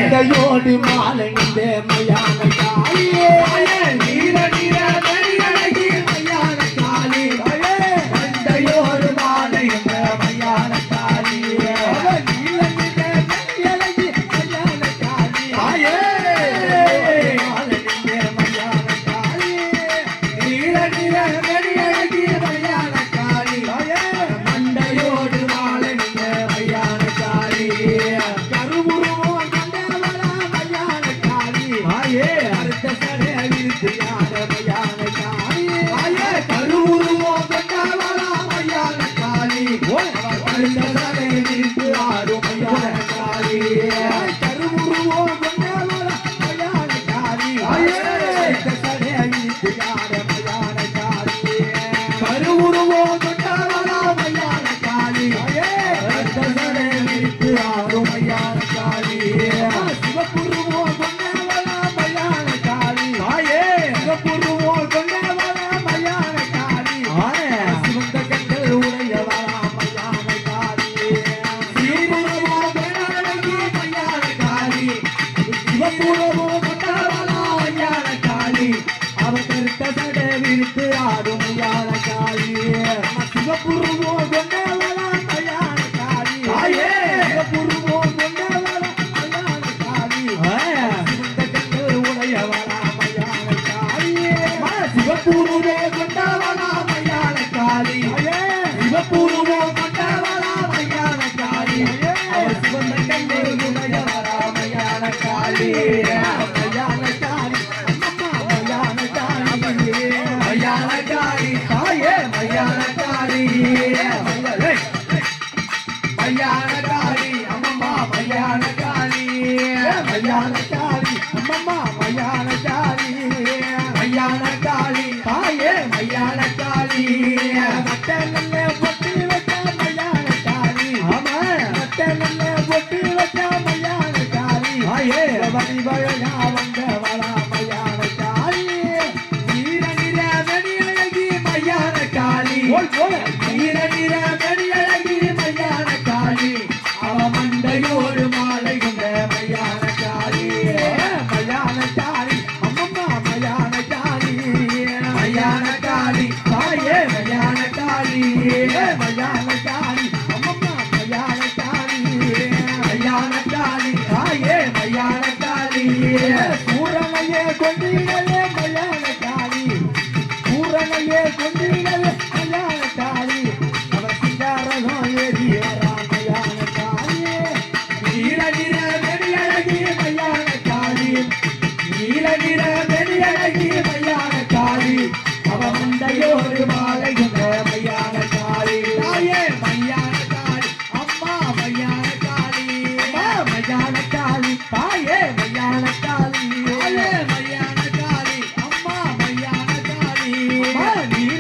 மண்டையோடு மாலை இந்த மையான காளியே நீல நீல அழகி மையான காளி மண்டையோடு மாலை இந்த மையான காளியே நீல நீல அழகி மையான காளி மாலை இந்த மையான காளி நீல நீல அழகி மையான காளி மண்டையோடு மாலை இந்த மையான காளி கருவுருவம் கண்டவளா மையான காளி அடுத்த சடை விரித்து யார மையான காளி கருவுருவம் கண்டவளா மையான காளி அடுத்த சடை விரித்து ஆடும் மையான காளி கருவுருவம் கண்டவளா மையான காளி அடுத்த சடை விரித்து யார மையான காளி கருவுருவம் கண்டவளா மையான காளி அடுத்த சடை விரித்து ஆடும் மையான காளி சிவப்புருவம் கொண்டவளா மையான காளி சிவப்புருவம் கொண்டவளா மையான காளி சிவந்த கண்கள் உடையவளா மையான காளி சிவப்புருவம் கொண்டவளா மையான காளி சிவப்புருவம் கொண்டவளா மையான காளி அவன் கருத்த சடை விரித்து ஆடும் மையான காளி சிவப்புருவம் கொண்டவளா மையான காளி சிவப்புருவம் கொண்டவளா மையான காளி சிவந்த கண்கள் உடையவளா மையான காளி சிவப்புருவம் கொண்டவளா மையான காளி சிவப்புருவம் கொண்டவளா மையான காளி அவள் சிவந்த கண்கள் உடையவளா மையான காளி மையான காளி அம்மா மையான காளி மையான காளி தாயே மையான காளி மையான காளி அம்மம்மா மையான காளி மையான காளி அம்மம்மா மையான காளி மையான காளி தாயே மையான காளி மட்ட நல்ல பொட்டு வச்ச மையான காளி ஆமா மட்ட நல்ல பொட்டு வச்ச மையான காளி வரி வழகா வந்தவளா மையான காளி நீர நிற மணி அழகி மையான காளி நீர நிற மணி அழகி மையான காளி அவ மண்டையோடு மாலை கொண்ட மையான காளி மையான காளி அம்மம்மா மையான காளி மையான காளி தாயே மையான காளி மையான காளி அம்மம்மா மையான காளி மையான காளி தாயே மையான காளி பூரணையே கொண்டிடலே மையான காளி பூரணையே கொண்டிடலே மையான காளி அவர் சிங்காரகம் ஏறி வரா மையான காளி நீல நிற வெடி அழகி மையான காளி நீல நிற வெடி அழகி மையான காளி அவ மண்டையோடு மாலை கொண்ட மையான காளி தாயே மையான காளி அம்மா மையான காளி மையான காளி தாயே மையான காளி மையான காளி அம்மா மையான காளி நீல